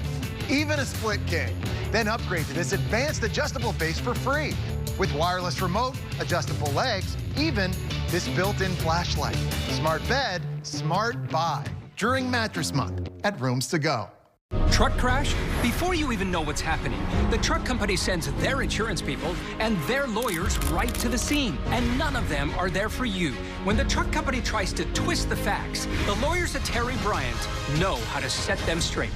Speaker 21: even a split king. Then upgrade to this advanced adjustable base for free. With wireless remote, adjustable legs, even this built-in flashlight. Smart bed, smart buy. During Mattress Month at Rooms To Go.
Speaker 28: Truck crash? Before you even know what's happening, the truck company sends their insurance people and their lawyers right to the scene, and none of them are there for you. When the truck company tries to twist the facts, the lawyers at Terry Bryant know how to set them straight.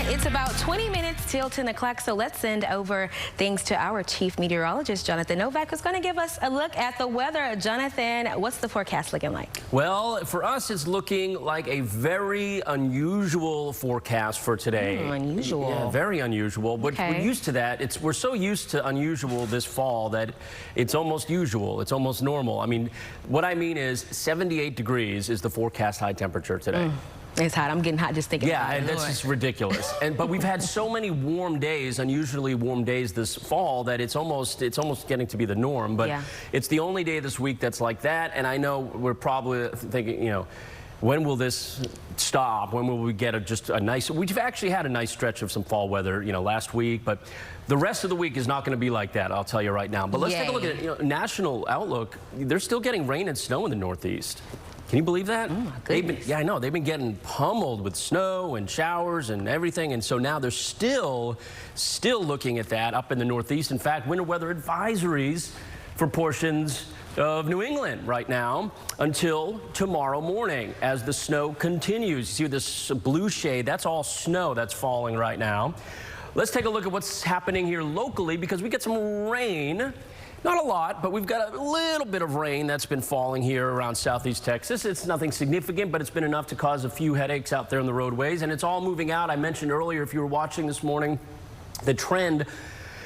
Speaker 1: It's about 20 minutes till 10 o'clock, so let's send over things to our chief meteorologist, Jonathan Novak, who's going to give us a look at the weather. Jonathan, what's the forecast looking like?
Speaker 29: Well, for us, it's looking like a very unusual forecast for today.
Speaker 1: Unusual.
Speaker 29: Yeah, very unusual, but
Speaker 1: Okay.
Speaker 29: we're used to that. We're so used to unusual this fall that it's almost usual. It's almost normal. I mean, what I mean is 78 degrees is the forecast high temperature today.
Speaker 1: It's hot. I'm getting hot just thinking about it.
Speaker 29: Yeah, and that's just ridiculous. But we've had so many warm days, unusually warm days this fall, that it's almost getting to be the norm. But
Speaker 1: Yeah.
Speaker 29: it's the only day this week that's like that. And I know we're probably thinking, you know, when will this stop? When will we get just a nice? We've actually had a nice stretch of some fall weather, you know, last week. But the rest of the week is not going to be like that. I'll tell you right now. But let's take a look at it. National outlook. They're still getting rain and snow in the Northeast. Can you believe that? Yeah, I know. They've been getting pummeled with snow and showers and everything, and so now they're still looking at that up in the Northeast. In fact, winter weather advisories for portions of New England right now until tomorrow morning as the snow continues. You see this blue shade? That's all snow that's falling right now. Let's take a look at what's happening here locally because we get some rain Not a lot, but we've got a little bit of rain that's been falling here around southeast Texas. It's nothing significant, but it's been enough to cause a few headaches out there on the roadways, and it's all moving out. I mentioned earlier, if you were watching this morning, the trend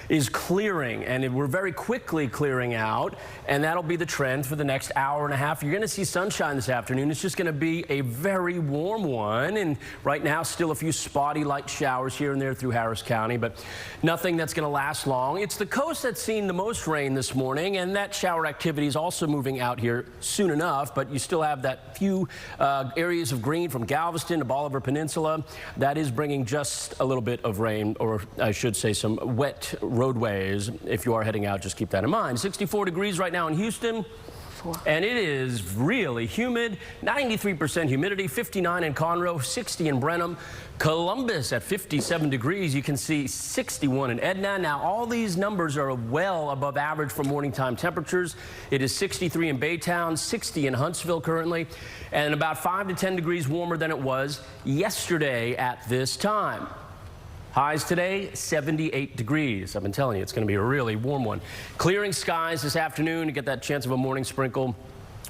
Speaker 29: is clearing, and we're very quickly clearing out, and that'll be the trend for the next hour and a half. You're going to see sunshine this afternoon. It's just going to be a very warm one, and right now still a few spotty light showers here and there through Harris County, but nothing that's going to last long. It's the coast that's seen the most rain this morning, and that shower activity is also moving out here soon enough, but you still have that few areas of green from Galveston to Bolivar Peninsula. That is bringing just a little bit of rain, or I should say some wet roadways. If you are heading out, just keep that in mind. 64 degrees right now in Houston, and it is really humid. 93% humidity, 59 in Conroe, 60 in Brenham. Columbus at 57 degrees. You can see 61 in Edna. Now, all these numbers are well above average for morning time temperatures. It is 63 in Baytown, 60 in Huntsville currently, and about 5 to 10 degrees warmer than it was yesterday at this time. Highs today, 78 degrees. I've been telling you, it's going to be a really warm one. Clearing skies this afternoon to get that chance of a morning sprinkle.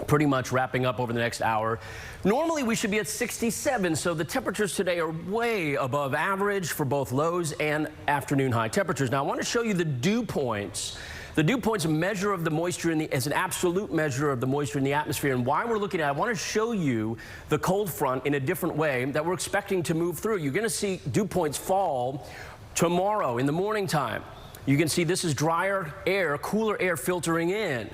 Speaker 29: Pretty much wrapping up over the next hour. Normally we should be at 67, so the temperatures today are way above average for both lows and afternoon high temperatures. Now I want to show you the dew points. The dew point's a measure of the moisture is an absolute measure of the moisture in the atmosphere, and why we're looking at it, I want to show you the cold front in a different way that we're expecting to move through. You're going to see dew points fall tomorrow in the morning time. You can see this is drier air, cooler air filtering in.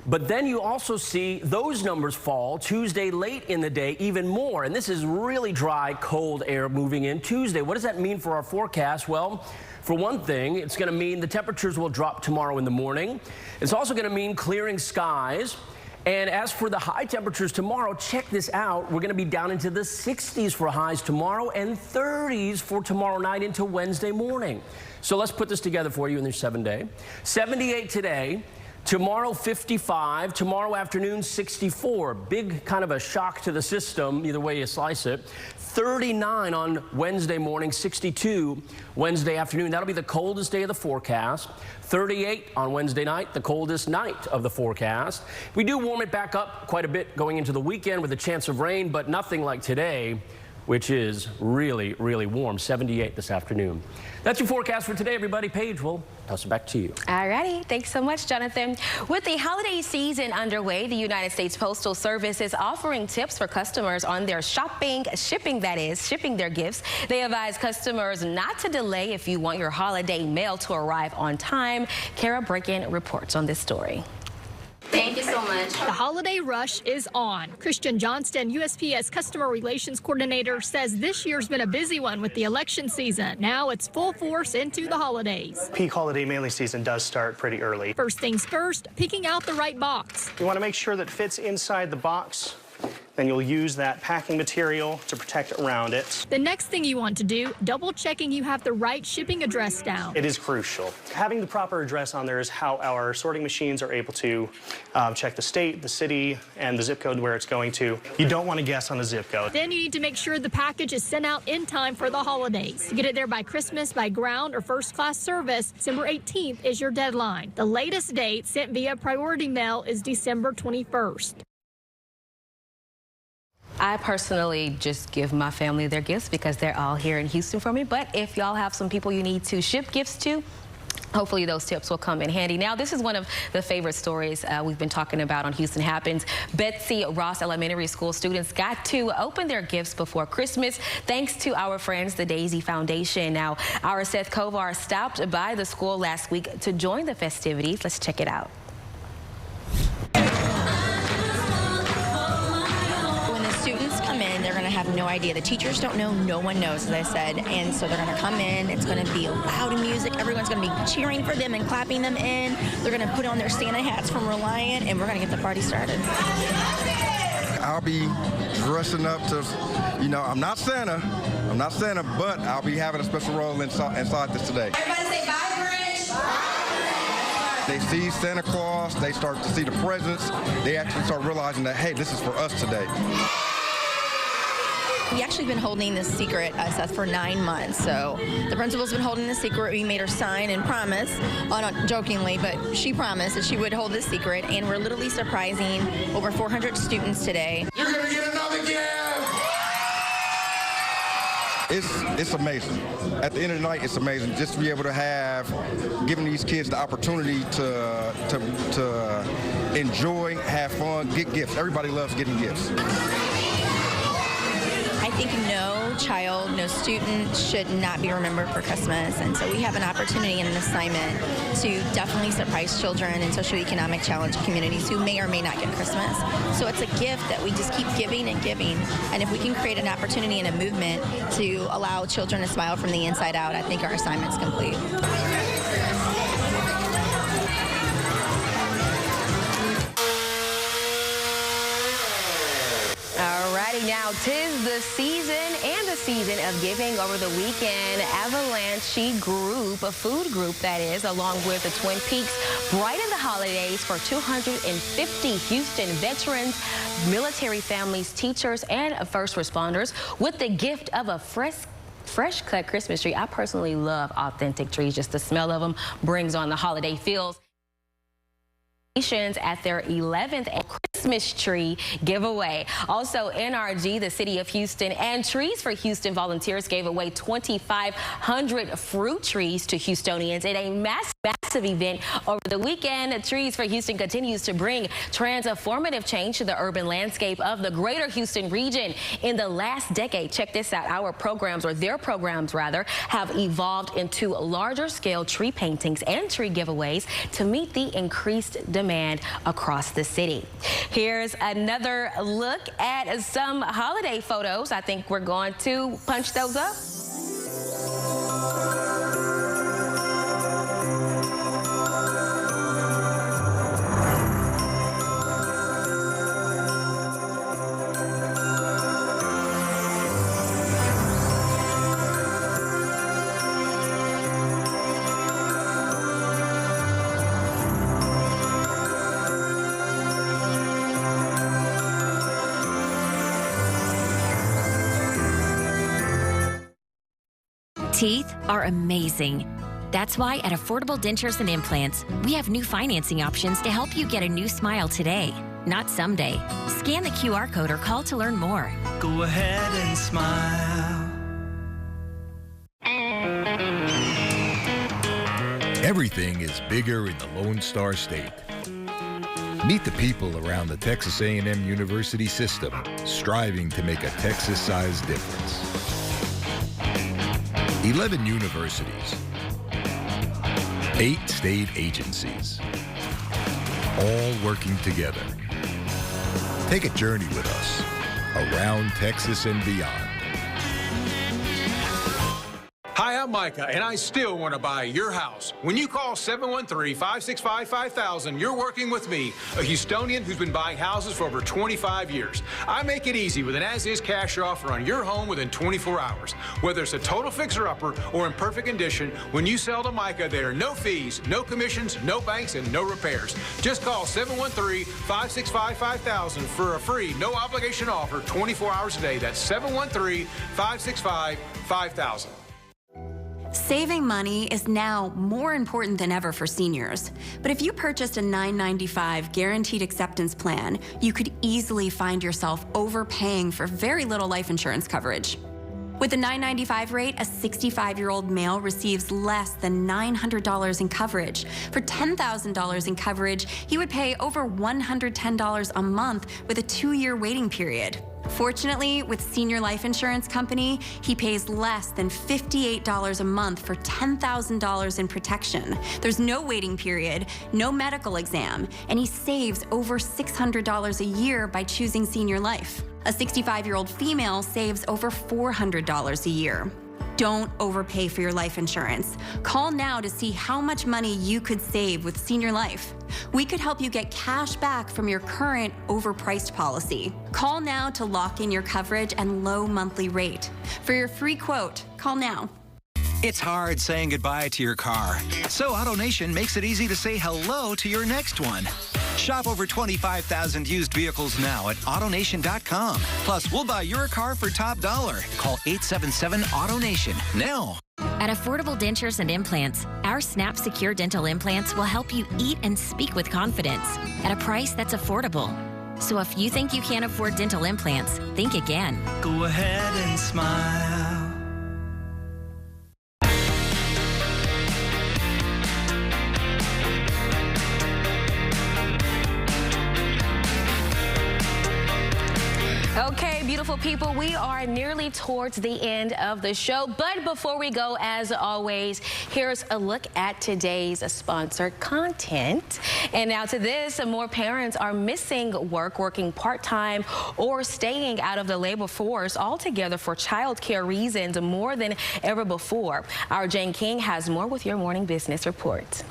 Speaker 29: But then you also see those numbers fall Tuesday late in the day even more. And this is really dry, cold air moving in Tuesday. What does that mean for our forecast? Well, for one thing, it's going to mean the temperatures will drop tomorrow in the morning. It's also going to mean clearing skies. And as for the high temperatures tomorrow, check this out. We're going to be down into the 60s for highs tomorrow and 30s for tomorrow night into Wednesday morning. So let's put this together for you in your 7-day. 78 today. Tomorrow 55, tomorrow afternoon 64. Big kind of a shock to the system, either way you slice it. 39 on Wednesday morning, 62 Wednesday afternoon. That'll be the coldest day of the forecast. 38 on Wednesday night, the coldest night of the forecast. We do warm it back up quite a bit going into the weekend with a chance of rain, but nothing like today, which is really, really warm. 78 this afternoon. That's your forecast for today, everybody. Paige, will toss it back to you.
Speaker 1: All righty. Thanks so much, Jonathan. With the holiday season underway, the United States Postal Service is offering tips for customers on their shipping their gifts. They advise customers not to delay if you want your holiday mail to arrive on time. Kara Bricken reports on this story.
Speaker 4: Thank you so much. The holiday rush is on. Christian Johnston, USPS Customer Relations Coordinator, says this year's been a busy one with the election season. Now it's full force into the holidays.
Speaker 10: Peak holiday mailing season does start pretty early.
Speaker 4: First things first, picking out the right box.
Speaker 10: You want to make sure that it fits inside the box. Then you'll use that packing material to protect around it.
Speaker 4: The next thing you want to do, double checking you have the right shipping address down.
Speaker 10: It is crucial. Having the proper address on there is how our sorting machines are able to check the state, the city, and the zip code where it's going to. You don't want to guess on the zip code.
Speaker 4: Then you need to make sure the package is sent out in time for the holidays. To get it there by Christmas by ground or first class service, December 18th is your deadline. The latest date sent via priority mail is December 21st.
Speaker 1: I personally just give my family their gifts because they're all here in Houston for me. But if y'all have some people you need to ship gifts to, hopefully those tips will come in handy. Now, this is one of the favorite stories we've been talking about on Houston Happens. Betsy Ross Elementary School students got to open their gifts before Christmas thanks to our friends, the Daisy Foundation. Now, our Seth Kovar stopped by the school last week to join the festivities. Let's check it out.
Speaker 12: Students come in, they're going to have no idea. The teachers don't know, no one knows, as I said. And so they're going to come in, it's going to be loud music, everyone's going to be cheering for them and clapping them in. They're going to put on their Santa hats from Reliant, and we're going to get the party started.
Speaker 13: I'll be dressing up to, I'm not Santa, but I'll be having a special role inside this today.
Speaker 12: Everybody say bye, Grinch.
Speaker 13: They see Santa Claus, they start to see the presents, they actually start realizing that, hey, this is for us today.
Speaker 12: We actually been holding this secret, Seth, for 9 months. So the principal's been holding this secret. We made her sign and promise, not jokingly, but she promised that she would hold this secret. And we're literally surprising over 400 students today.
Speaker 13: You're going to get another gift! It's amazing. At the end of the night, it's amazing just to be able to have, giving these kids the opportunity to enjoy, have fun, get gifts. Everybody loves getting gifts.
Speaker 12: I think no child, no student should not be remembered for Christmas. And so we have an opportunity and an assignment to definitely surprise children in socioeconomic challenged communities who may or may not get Christmas. So it's a gift that we just keep giving and giving. And if we can create an opportunity and a movement to allow children to smile from the inside out, I think our assignment's complete.
Speaker 1: Alrighty, now 'tis the season and the season of giving. Over the weekend, Avalanche Group, a food group that is, along with the Twin Peaks, brightened the holidays for 250 Houston veterans, military families, teachers, and first responders with the gift of a fresh cut Christmas tree. I personally love authentic trees. Just the smell of them brings on the holiday feels. At their 11th Christmas tree giveaway. Also, NRG, the City of Houston, and Trees for Houston volunteers gave away 2,500 fruit trees to Houstonians in a massive event over the weekend. Trees for Houston continues to bring transformative change to the urban landscape of the greater Houston region. In the last decade, check this out, our programs, or their programs rather, have evolved into larger scale tree paintings and tree giveaways to meet the increased demand across the city. Here's another look at some holiday photos. I think we're going to punch those up.
Speaker 7: Teeth are amazing. That's why at Affordable Dentures and Implants, we have new financing options to help you get a new smile today, not someday. Scan the QR code or call to learn more.
Speaker 9: Go ahead and smile.
Speaker 11: Everything is bigger in the Lone Star State. Meet the people around the Texas A&M University system, striving to make a Texas-sized difference. 11 universities, 8 state agencies, all working together. Take a journey with us around Texas and beyond.
Speaker 16: Hi, I'm Micah, and I still want to buy your house. When you call 713-565-5000, you're working with me, a Houstonian who's been buying houses for over 25 years. I make it easy with an as-is cash offer on your home within 24 hours. Whether it's a total fixer-upper or in perfect condition, when you sell to Micah, there are no fees, no commissions, no banks, and no repairs. Just call 713-565-5000 for a free, no-obligation offer 24 hours a day. That's 713-565-5000.
Speaker 7: Saving money is now more important than ever for seniors. But if you purchased a $9.95 guaranteed acceptance plan, you could easily find yourself overpaying for very little life insurance coverage. With the $9.95 rate, a 65-year-old male receives less than $900 in coverage. For $10,000 in coverage, he would pay over $110 a month with a 2-year waiting period. Fortunately, with Senior Life Insurance Company, he pays less than $58 a month for $10,000 in protection. There's no waiting period, no medical exam, and he saves over $600 a year by choosing Senior Life. A 65-year-old female saves over $400 a year. Don't overpay for your life insurance. Call now to see how much money you could save with Senior Life. We could help you get cash back from your current overpriced policy. Call now to lock in your coverage and low monthly rate. For your free quote, call now.
Speaker 6: It's hard saying goodbye to your car. So AutoNation makes it easy to say hello to your next one. Shop over 25,000 used vehicles now at AutoNation.com. Plus, we'll buy your car for top dollar. Call 877-AutoNation now.
Speaker 8: At Affordable Dentures and Implants, our Snap Secure Dental Implants will help you eat and speak with confidence at a price that's affordable. So if you think you can't afford dental implants, think again.
Speaker 9: Go ahead and smile.
Speaker 1: Okay, beautiful people, we are nearly towards the end of the show. But before we go, as always, here's a look at today's sponsored content. And now to this, more parents are missing work, working part-time, or staying out of the labor force altogether for childcare reasons more than ever before. Our Jane King has more with your morning business report.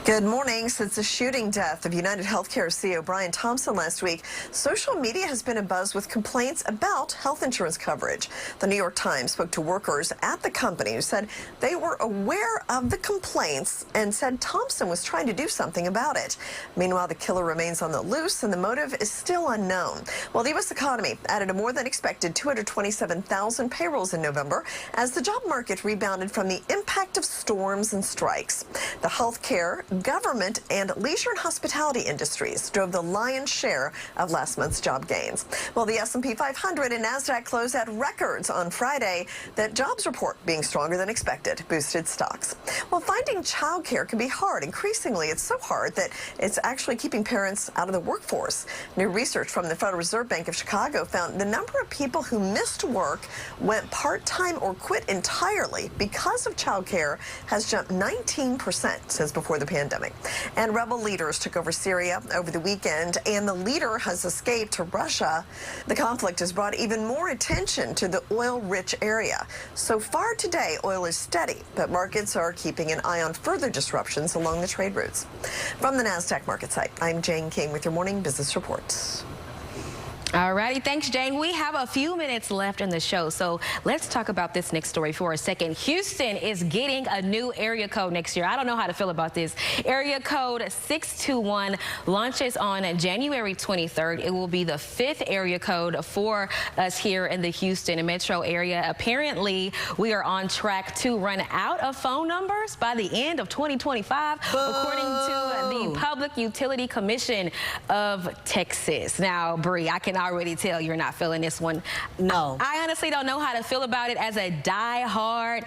Speaker 17: Good morning. Since the shooting death of United Healthcare CEO Brian Thompson last week, social media has been abuzz with complaints about health insurance coverage. The New York Times spoke to workers at the company who said they were aware of the complaints and said Thompson was trying to do something about it. Meanwhile, the killer remains on the loose and the motive is still unknown. Well, the U.S. economy added a more than expected 227,000 payrolls in November as the job market rebounded from the impact of storms and strikes. The healthcare, government, and leisure and hospitality industries drove the lion's share of last month's job gains. Well, the S&P 500 and NASDAQ closed at records on Friday. That jobs report being stronger than expected boosted stocks. Well, finding childcare can be hard. Increasingly, it's so hard that it's actually keeping parents out of the workforce. New research from the Federal Reserve Bank of Chicago found the number of people who missed work, went part-time, or quit entirely because of childcare has jumped 19% since before the pandemic. And rebel leaders took over Syria over the weekend, and the leader has escaped to Russia. The conflict has brought even more attention to the oil-rich area. So far today, oil is steady, but markets are keeping an eye on further disruptions along the trade routes. From the NASDAQ market site, I'm Jane King with your morning business reports.
Speaker 1: All righty, thanks, Jane. We have a few minutes left in the show, so let's talk about this next story for a second. Houston is getting a new area code next year. I don't know how to feel about this. Area code 621 launches on January 23rd. It will be the 5th area code for us here in the Houston metro area. Apparently, we are on track to run out of phone numbers by the end of 2025, according to the Public Utility Commission of Texas. Now, Bree, I can already tell you're not feeling this one.
Speaker 22: No.
Speaker 1: I honestly don't know how to feel about it as a die-hard,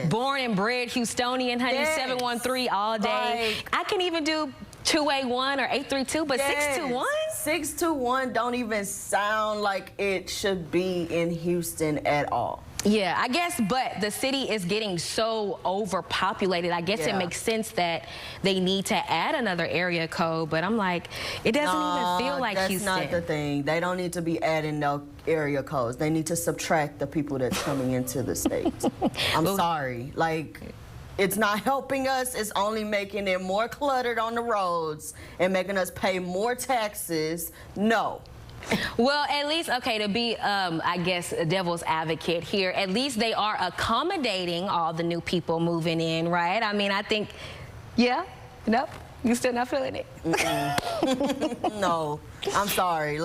Speaker 1: born and bred Houstonian, honey, 713 all day. I can even do 281 or 832, but 621?
Speaker 22: 621 don't even sound like it should be in Houston at all.
Speaker 1: Yeah, I guess, but the city is getting so overpopulated. I guess it makes sense that they need to add another area code, but I'm like, it doesn't even feel like Houston.
Speaker 22: That's not the thing. They don't need to be adding no area codes. They need to subtract the people that's coming into the state. I'm sorry. Like, it's not helping us. It's only making it more cluttered on the roads and making us pay more taxes. No.
Speaker 1: Well, at least, okay, to be, I guess, a devil's advocate here, at least they are accommodating all the new people moving in, right? I mean, I think, nope, you still not feeling it?
Speaker 22: No, I'm sorry,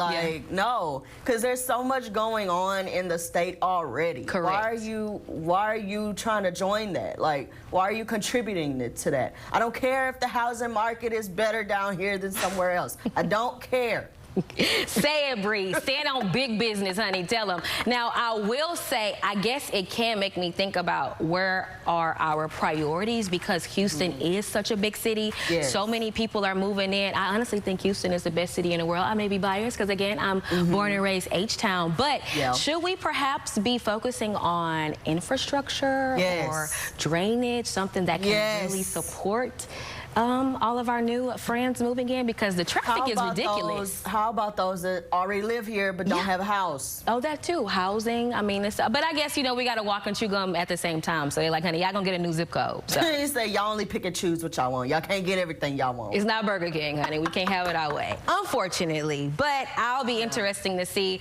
Speaker 22: no, because there's so much going on in the state already.
Speaker 1: Correct.
Speaker 22: Why are you trying to join that? Like, why are you contributing to that? I don't care if the housing market is better down here than somewhere else. I don't care.
Speaker 1: Say it, Bree. Stand on big business, honey. Tell them. Now, I will say, I guess it can make me think about where are our priorities, because Houston is such a big city. So many people are moving in. I honestly think Houston is the best city in the world. I may be biased because, again, I'm born and raised H-Town. But should we perhaps be focusing on infrastructure or drainage, something that can really support All of our new friends moving in because the traffic is ridiculous.
Speaker 22: How about those that already live here but don't have a house?
Speaker 1: Oh, that too. Housing. I mean, but I guess, you know, we got to walk and chew gum at the same time. So they're like, honey, y'all gonna get a new zip code. So.
Speaker 22: They say y'all only pick and choose what y'all want. Y'all can't get everything y'all want.
Speaker 1: It's not Burger King, honey. We can't have it our way, unfortunately. But I'll be interesting to see,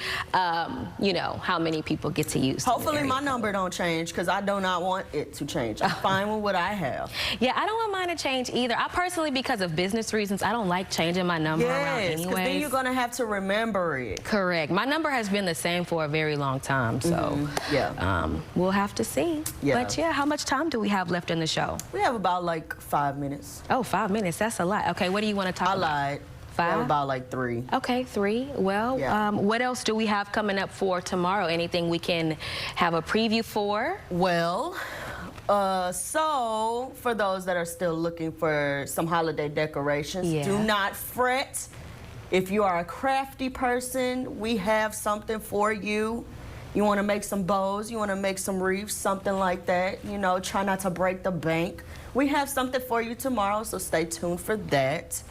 Speaker 1: you know, how many people get to use.
Speaker 22: Hopefully my number don't change because I do not want it to change. I'm fine with what I have.
Speaker 1: Yeah, I don't want mine to change either. I personally, because of business reasons, I don't like changing my number around anyways.
Speaker 22: Because then you're going to have to remember it.
Speaker 1: Correct. My number has been the same for a very long time, so we'll have to see.
Speaker 22: Yeah.
Speaker 1: But yeah, how much time do we have left in the show?
Speaker 22: We have about like 5 minutes.
Speaker 1: Oh, 5 minutes. That's a lot. Okay, what do you want to talk about?
Speaker 22: I lied.
Speaker 1: 5?
Speaker 22: We have about like 3.
Speaker 1: Okay, 3. Well, what else do we have coming up for tomorrow? Anything we can have a preview for?
Speaker 22: Well, so for those that are still looking for some holiday decorations, do not fret. If you are a crafty person, we have something for you. You want to make some bows, you want to make some wreaths, something like that. You know, try not to break the bank. We have something for you tomorrow, so stay tuned for that.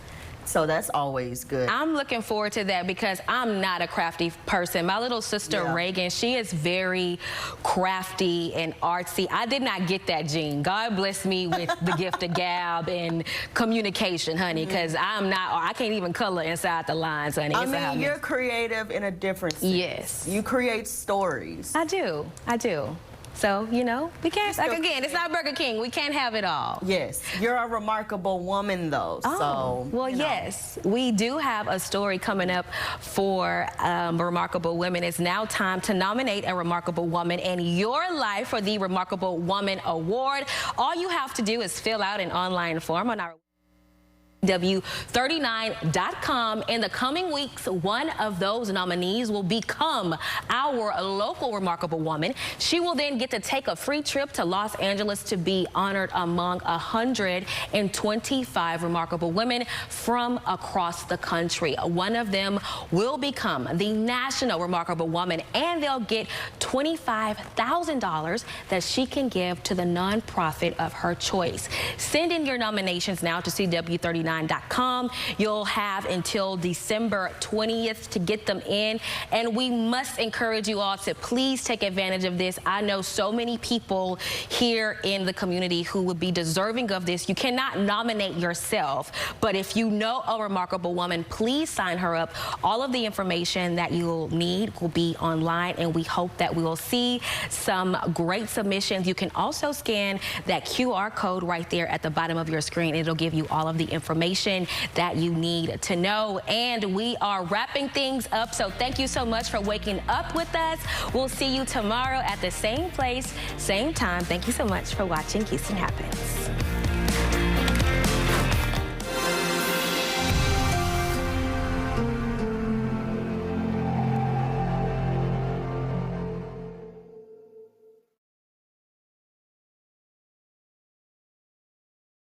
Speaker 22: So that's always good.
Speaker 1: I'm looking forward to that because I'm not a crafty person. My little sister Reagan, she is very crafty and artsy. I did not get that gene. God bless me with the gift of gab and communication, honey, because I can't even color inside the lines, honey.
Speaker 22: I mean, you're creative in a different sense.
Speaker 1: Yes.
Speaker 22: You create stories.
Speaker 1: I do. So, you know, we can't, like, again, it's not Burger King. We can't have it all.
Speaker 22: Yes. You're a remarkable woman, though.
Speaker 1: Oh, well, yes. We do have a story coming up for Remarkable Women. It's now time to nominate a Remarkable Woman in your life for the Remarkable Woman Award. All you have to do is fill out an online form on our W39.com. In the coming weeks, one of those nominees will become our local Remarkable Woman. She will then get to take a free trip to Los Angeles to be honored among 125 remarkable women from across the country. One of them will become the National Remarkable Woman, and they'll get $25,000 that she can give to the nonprofit of her choice. Send in your nominations now to CW39.com. You'll have until December 20th to get them in, and we must encourage you all to please take advantage of this. I know so many people here in the community who would be deserving of this. You cannot nominate yourself, but if you know a remarkable woman, please sign her up. All of the information that you'll need will be online, and we hope that we will see some great submissions. You can also scan that QR code right there at the bottom of your screen. It'll give you all of the information that you need to know. And we are wrapping things up, so thank you so much for waking up with us. We'll see you tomorrow at the same place, same time. Thank you so much for watching Houston Happens.